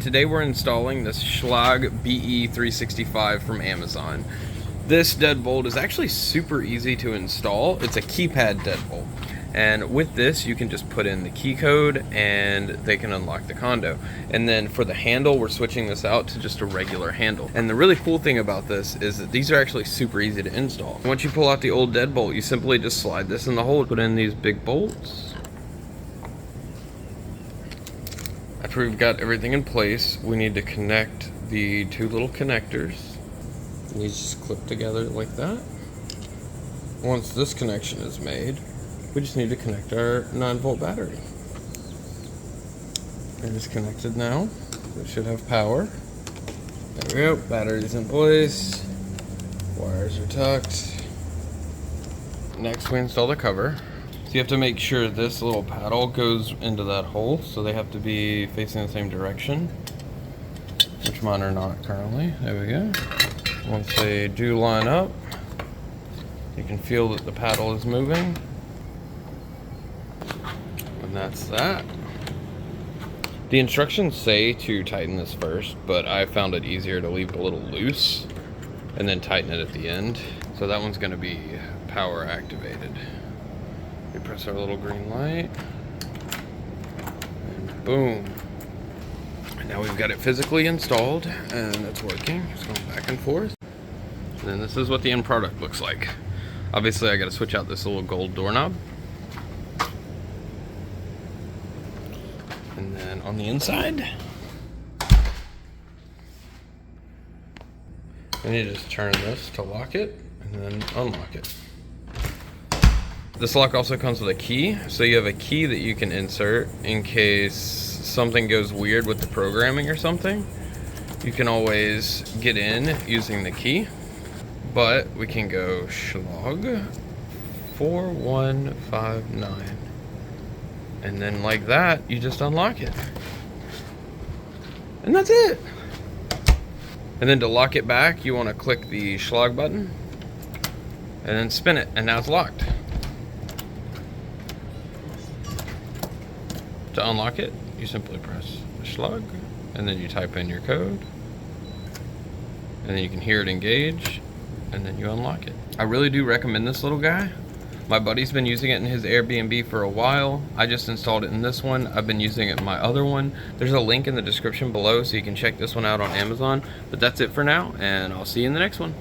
Today we're installing this Schlage BE365 from Amazon. This deadbolt is actually super easy to install. It's a keypad deadbolt. And with this, you can just put in the key code and they can unlock the condo. And then for the handle, we're switching this out to just a regular handle. And the really cool thing about this is that these are actually super easy to install. Once you pull out the old deadbolt, you simply just slide this in the hole, put in these big bolts. After we've got everything in place, we need to connect the two little connectors. These just clip together like that. Once this connection is made, we just need to connect our 9-volt battery. It is connected now. It should have power. There we go. Battery's in place. Wires are tucked. Next, we install the cover. So you have to make sure this little paddle goes into that hole, so they have to be facing the same direction, which mine are not currently. There we go. Once they do line up, you can feel that the paddle is moving. And that's that. The instructions say to tighten this first, but I found it easier to leave it a little loose and then tighten it at the end. So that one's going to be power activated. We press our little green light, and boom. And now we've got it physically installed, and it's working. It's going back and forth. And then this is what the end product looks like. Obviously, I got to switch out this little gold doorknob. And then on the inside, I need to just turn this to lock it, and then unlock it. This lock also comes with a key, so you have a key that you can insert in case something goes weird with the programming or something. You can always get in using the key, but we can go Schlage 4159, and then like that, you just unlock it. And that's it. And then to lock it back, you want to click the Schlage button, and then spin it, and now it's locked. To unlock it, you simply press the Schlage, and then you type in your code, and then you can hear it engage, and then you unlock it. I really do recommend this little guy. My buddy's been using it in his Airbnb for a while. I just installed it in this one. I've been using it in my other one. There's a link in the description below so you can check this one out on Amazon. But that's it for now, and I'll see you in the next one.